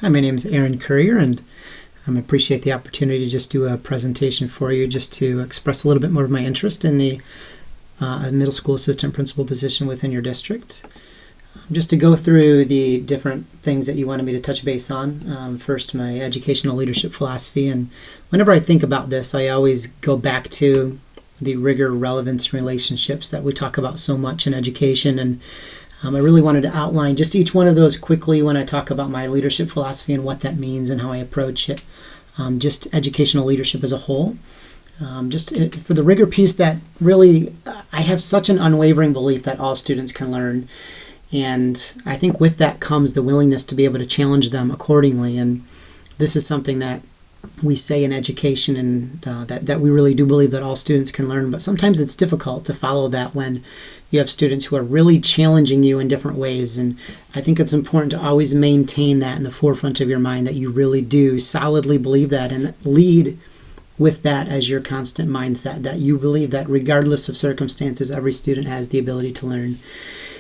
Hi, my name is Aaron Currier, and I appreciate the opportunity to just do a presentation for you, just to express a little bit more of my interest in the middle school assistant principal position within your district. Just to go through the different things that you wanted me to touch base on. First, my educational leadership philosophy, and whenever I think about this, I always go back to the rigor, relevance, and relationships that we talk about so much in education, and I really wanted to outline just each one of those quickly when I talk about my leadership philosophy and what that means and how I approach it. Just educational leadership as a whole. Just for the rigor piece, that really, I have such an unwavering belief that all students can learn. And I think with that comes the willingness to be able to challenge them accordingly. And this is something that we say in education, and that we really do believe that all students can learn. But sometimes it's difficult to follow that when you have students who are really challenging you in different ways. And I think it's important to always maintain that in the forefront of your mind, that you really do solidly believe that, and lead with that as your constant mindset, that you believe that regardless of circumstances, every student has the ability to learn.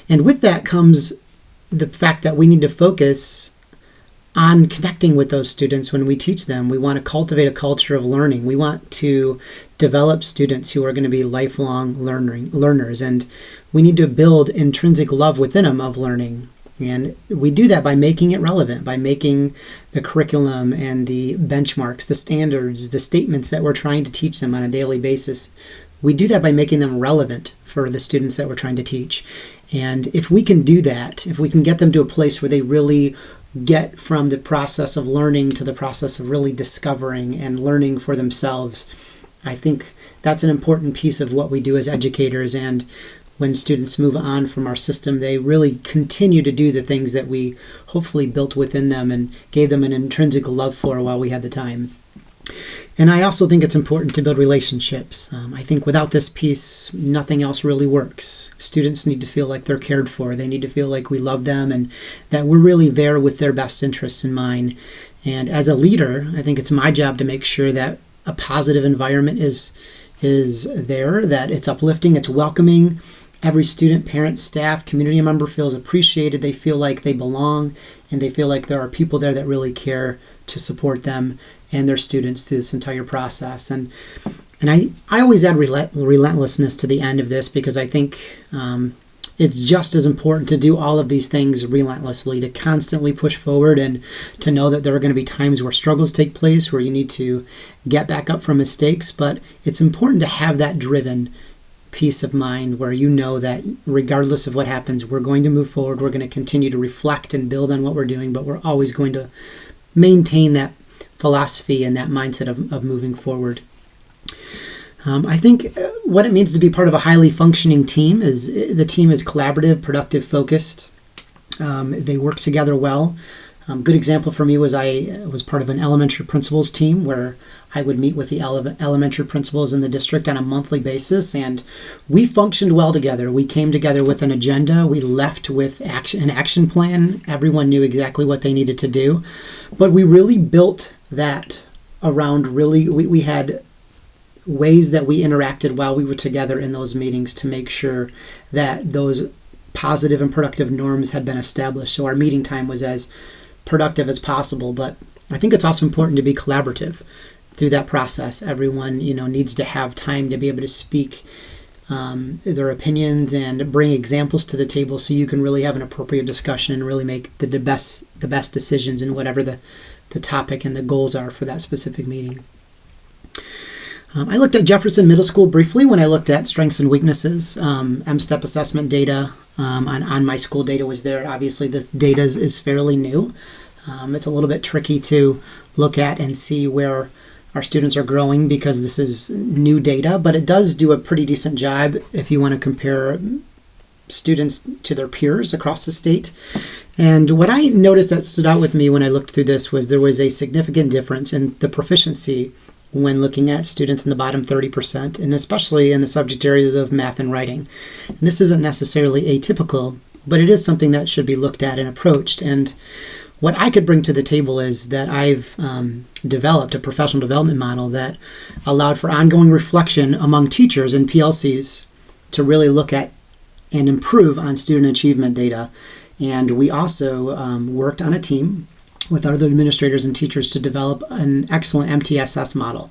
And with that comes the fact that we need to focus on connecting with those students when we teach them. We want to cultivate a culture of learning. We want to develop students who are going to be lifelong learners, and we need to build intrinsic love within them of learning. And we do that by making it relevant, by making the curriculum and the benchmarks, the standards, the statements that we're trying to teach them on a daily basis. We do that by making them relevant for the students that we're trying to teach. And if we can do that, if we can get them to a place where they really get from the process of learning to the process of really discovering and learning for themselves, I think that's an important piece of what we do as educators. And when students move on from our system, they really continue to do the things that we hopefully built within them and gave them an intrinsic love for while we had the time. And I also think it's important to build relationships. I think without this piece, nothing else really works. Students need to feel like they're cared for. They need to feel like we love them and that we're really there with their best interests in mind. And as a leader, I think it's my job to make sure that a positive environment is there, that it's uplifting, it's welcoming. Every student, parent, staff, community member feels appreciated. They feel like they belong, and they feel like there are people there that really care to support them and their students through this entire process. And I always add relentlessness to the end of this, because I think it's just as important to do all of these things relentlessly, to constantly push forward and to know that there are going to be times where struggles take place, where you need to get back up from mistakes. But it's important to have that driven peace of mind where you know that regardless of what happens, we're going to move forward, we're going to continue to reflect and build on what we're doing, but we're always going to maintain that philosophy and that mindset of moving forward. I think what it means to be part of a highly functioning team is the team is collaborative, productive, focused. They work together well. Good example for me was I was part of an elementary principals team where I would meet with the elementary principals in the district on a monthly basis, and we functioned well together. We came together with an agenda. We left with an action plan. Everyone knew exactly what they needed to do, but we really built that around we had ways that we interacted while we were together in those meetings to make sure that those positive and productive norms had been established. So our meeting time was as productive as possible. But I think it's also important to be collaborative through that process. Everyone, needs to have time to be able to speak their opinions and bring examples to the table, so you can really have an appropriate discussion and really make the best decisions in whatever the topic and the goals are for that specific meeting. I looked at Jefferson Middle School briefly when I looked at strengths and weaknesses. M-STEP assessment data on my school data was there. Obviously, this data is fairly new. It's a little bit tricky to look at and see where our students are growing because this is new data, but it does do a pretty decent job if you want to compare students to their peers across the state. And what I noticed that stood out with me when I looked through this was there was a significant difference in the proficiency when looking at students in the bottom 30%, and especially in the subject areas of math and writing. And this isn't necessarily atypical, but it is something that should be looked at and approached. And what I could bring to the table is that I've developed a professional development model that allowed for ongoing reflection among teachers and PLCs to really look at and improve on student achievement data. And we also worked on a team with other administrators and teachers to develop an excellent MTSS model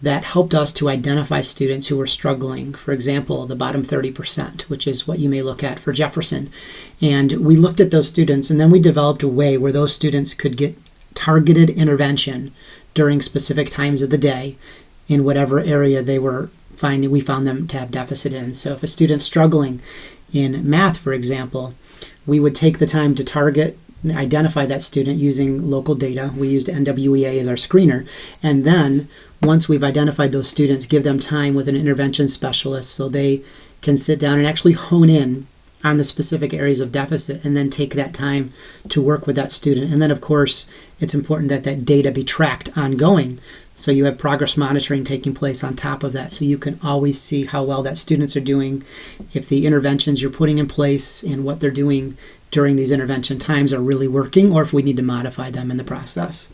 that helped us to identify students who were struggling. For example, the bottom 30%, which is what you may look at for Jefferson. And we looked at those students, and then we developed a way where those students could get targeted intervention during specific times of the day in whatever area we found them to have deficit in. So if a student's struggling in math, for example, we would take the time to identify that student using local data. We used NWEA as our screener. And then once we've identified those students, give them time with an intervention specialist so they can sit down and actually hone in on the specific areas of deficit and then take that time to work with that student. And then, of course, it's important that that data be tracked ongoing. So you have progress monitoring taking place on top of that, so you can always see how well that students are doing, if the interventions you're putting in place and what they're doing during these intervention times are really working, or if we need to modify them in the process.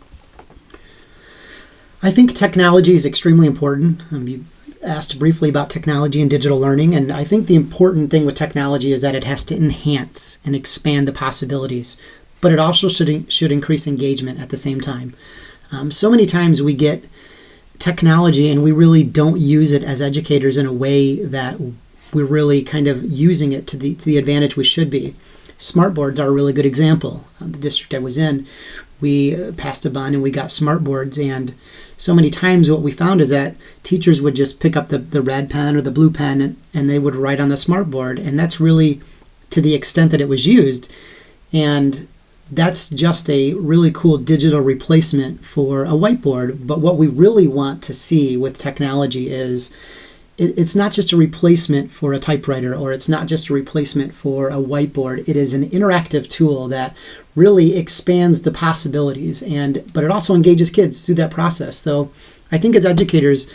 I think technology is extremely important. You asked briefly about technology and digital learning, and I think the important thing with technology is that it has to enhance and expand the possibilities, but it also should increase engagement at the same time. So many times we get technology and we really don't use it as educators in a way that we're really kind of using it to the advantage we should be. Smartboards are a really good example. The district I was in, we passed a bond and we got smartboards, and so many times what we found is that teachers would just pick up the red pen or the blue pen and they would write on the smartboard, and that's really to the extent that it was used. And that's just a really cool digital replacement for a whiteboard. But what we really want to see with technology is it's not just a replacement for a typewriter, or it's not just a replacement for a whiteboard. It is an interactive tool that really expands the possibilities, but it also engages kids through that process. So I think as educators,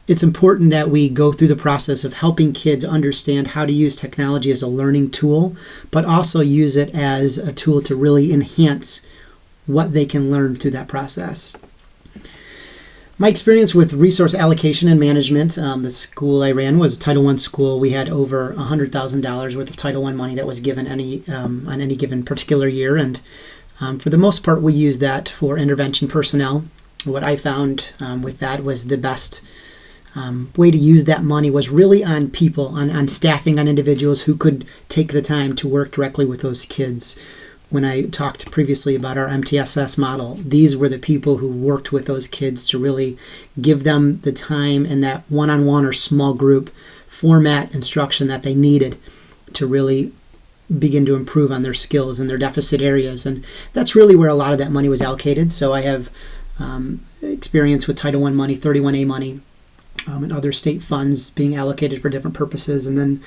it's important that we go through the process of helping kids understand how to use technology as a learning tool, but also use it as a tool to really enhance what they can learn through that process. My experience with resource allocation and management, the school I ran was a Title I school. We had over $100,000 worth of Title I money that was given on any given particular year, and for the most part we used that for intervention personnel. What I found with that was the best way to use that money was really on people, on staffing, on individuals who could take the time to work directly with those kids. When I talked previously about our MTSS model, these were the people who worked with those kids to really give them the time and that one-on-one or small group format instruction that they needed to really begin to improve on their skills and their deficit areas. And that's really where a lot of that money was allocated. So I have experience with Title I money, 31A money, and other state funds being allocated for different purposes. And then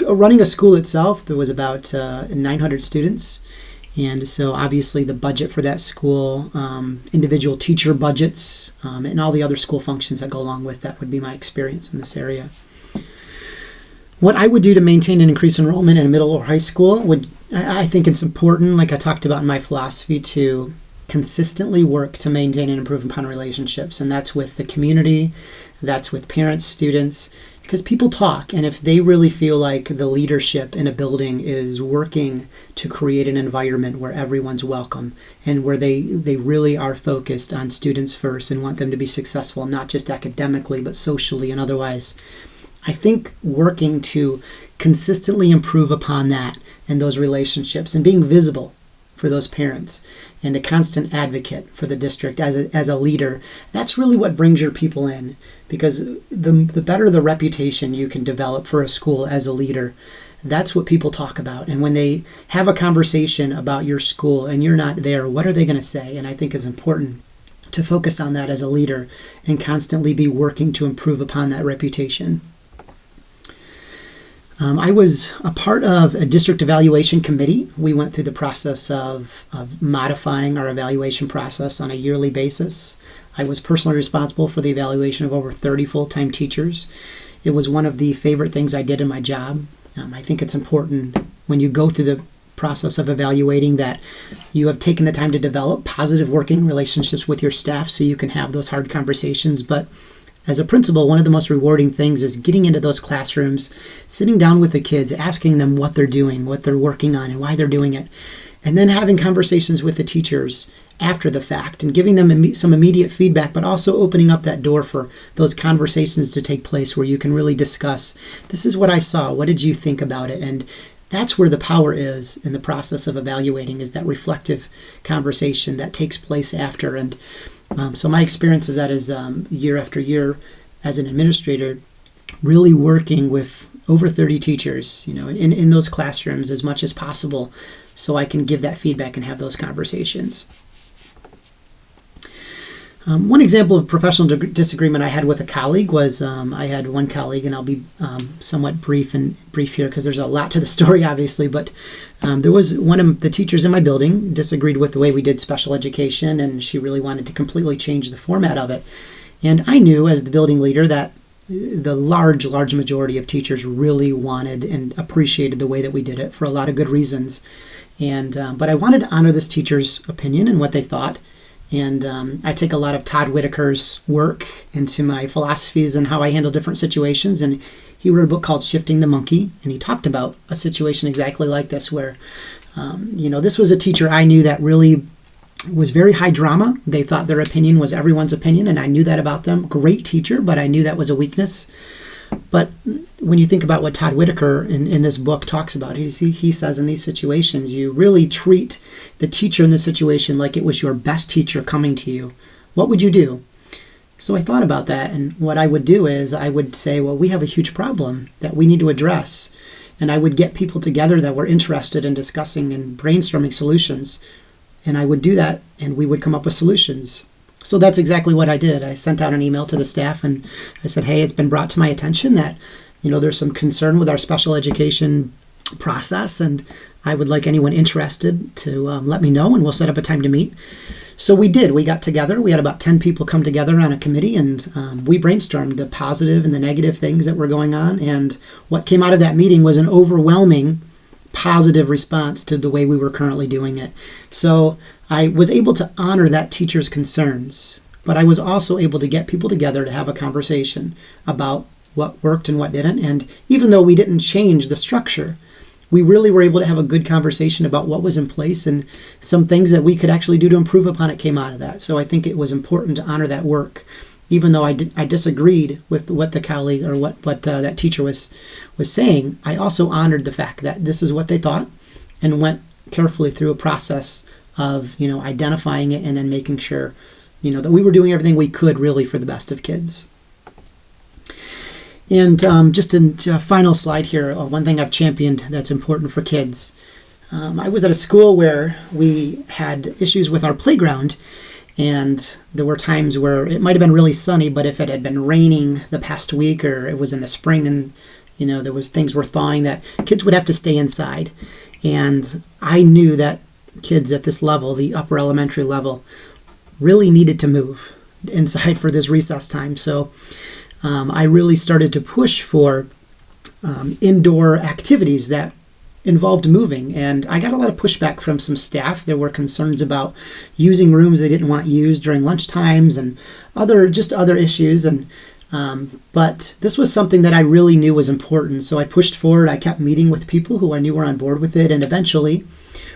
running a school itself, there was about 900 students. And so obviously the budget for that school, individual teacher budgets, and all the other school functions that go along with that would be my experience in this area. What I would do to maintain and increase enrollment in middle or high school I think it's important, like I talked about in my philosophy, to consistently work to maintain and improve upon relationships. And that's with the community, that's with parents, students, because people talk. And if they really feel like the leadership in a building is working to create an environment where everyone's welcome and where they really are focused on students first and want them to be successful, not just academically, but socially and otherwise, I think working to consistently improve upon that and those relationships and being visible for those parents and a constant advocate for the district as a leader, that's really what brings your people in, because the better the reputation you can develop for a school as a leader, that's what people talk about. And when they have a conversation about your school and you're not there, what are they going to say? And I think it's important to focus on that as a leader and constantly be working to improve upon that reputation. I was a part of a district evaluation committee. We went through the process of modifying our evaluation process on a yearly basis. I was personally responsible for the evaluation of over 30 full-time teachers. It was one of the favorite things I did in my job. I think it's important when you go through the process of evaluating that you have taken the time to develop positive working relationships with your staff so you can have those hard conversations. But as a principal, one of the most rewarding things is getting into those classrooms, sitting down with the kids, asking them what they're doing, what they're working on, and why they're doing it, and then having conversations with the teachers after the fact and giving them some immediate feedback, but also opening up that door for those conversations to take place where you can really discuss, this is what I saw, what did you think about it? And that's where the power is in the process of evaluating, is that reflective conversation that takes place after. And so my experience is that is year after year as an administrator, really working with over 30 teachers, in those classrooms as much as possible, so I can give that feedback and have those conversations. One example of professional disagreement I had with a colleague was I had one colleague, and I'll be somewhat brief here because there's a lot to the story, obviously, but there was one of the teachers in my building disagreed with the way we did special education, and she really wanted to completely change the format of it. And I knew as the building leader that the large majority of teachers really wanted and appreciated the way that we did it for a lot of good reasons. And but I wanted to honor this teacher's opinion and what they thought. And I take a lot of Todd Whitaker's work into my philosophies and how I handle different situations. And he wrote a book called Shifting the Monkey, and he talked about a situation exactly like this, where, this was a teacher I knew that really was very high drama. They thought their opinion was everyone's opinion, and I knew that about them. Great teacher, but I knew that was a weakness. But when you think about what Todd Whitaker in this book talks about, he says in these situations, you really treat the teacher in this situation like it was your best teacher coming to you. What would you do? So I thought about that, and what I would do is I would say, well, we have a huge problem that we need to address. And I would get people together that were interested in discussing and brainstorming solutions. And I would do that, and we would come up with solutions. So that's exactly what I did. I sent out an email to the staff, and I said, hey, it's been brought to my attention that, there's some concern with our special education process, and I would like anyone interested to let me know, and we'll set up a time to meet. So we did. We got together. We had about 10 people come together on a committee, and we brainstormed the positive and the negative things that were going on. And what came out of that meeting was an overwhelming positive response to the way we were currently doing it. So I was able to honor that teacher's concerns, but I was also able to get people together to have a conversation about what worked and what didn't. And even though we didn't change the structure, we really were able to have a good conversation about what was in place, and some things that we could actually do to improve upon it came out of that. So I think it was important to honor that work. Even though I disagreed with what the colleague or what that teacher was saying, I also honored the fact that this is what they thought, and went carefully through a process of identifying it and then making sure that we were doing everything we could really for the best of kids. And just a final slide here, one thing I've championed that's important for kids. I was at a school where we had issues with our playground, and there were times where it might have been really sunny, but if it had been raining the past week, or it was in the spring and there was things were thawing, that kids would have to stay inside. And I knew that kids at this level, the upper elementary level, really needed to move inside for this recess time. So I really started to push for indoor activities that involved moving, and I got a lot of pushback from some staff. There were concerns about using rooms they didn't want used during lunch times, and other issues. And but this was something that I really knew was important, so I pushed forward. I kept meeting with people who I knew were on board with it, and eventually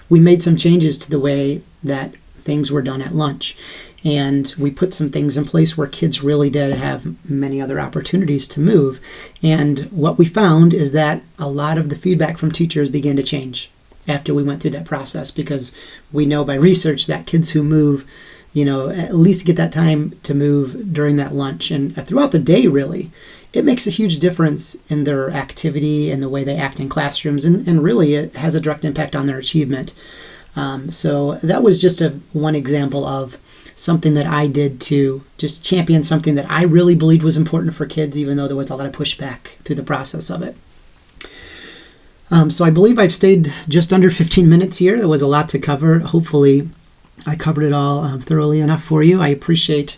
we made some changes to the way that things were done at lunch. And we put some things in place where kids really did have many other opportunities to move. And what we found is that a lot of the feedback from teachers began to change after we went through that process, because we know by research that kids who move, at least get that time to move during that lunch and throughout the day, really, it makes a huge difference in their activity and the way they act in classrooms. And really, it has a direct impact on their achievement. So that was just one example of something that I did to just champion something that I really believed was important for kids, even though there was a lot of pushback through the process of it. So I believe I've stayed just under 15 minutes here. There was a lot to cover. Hopefully I covered it all thoroughly enough for you. I appreciate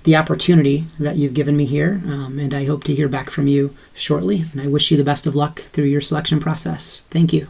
the opportunity that you've given me here, and I hope to hear back from you shortly. And I wish you the best of luck through your selection process. Thank you.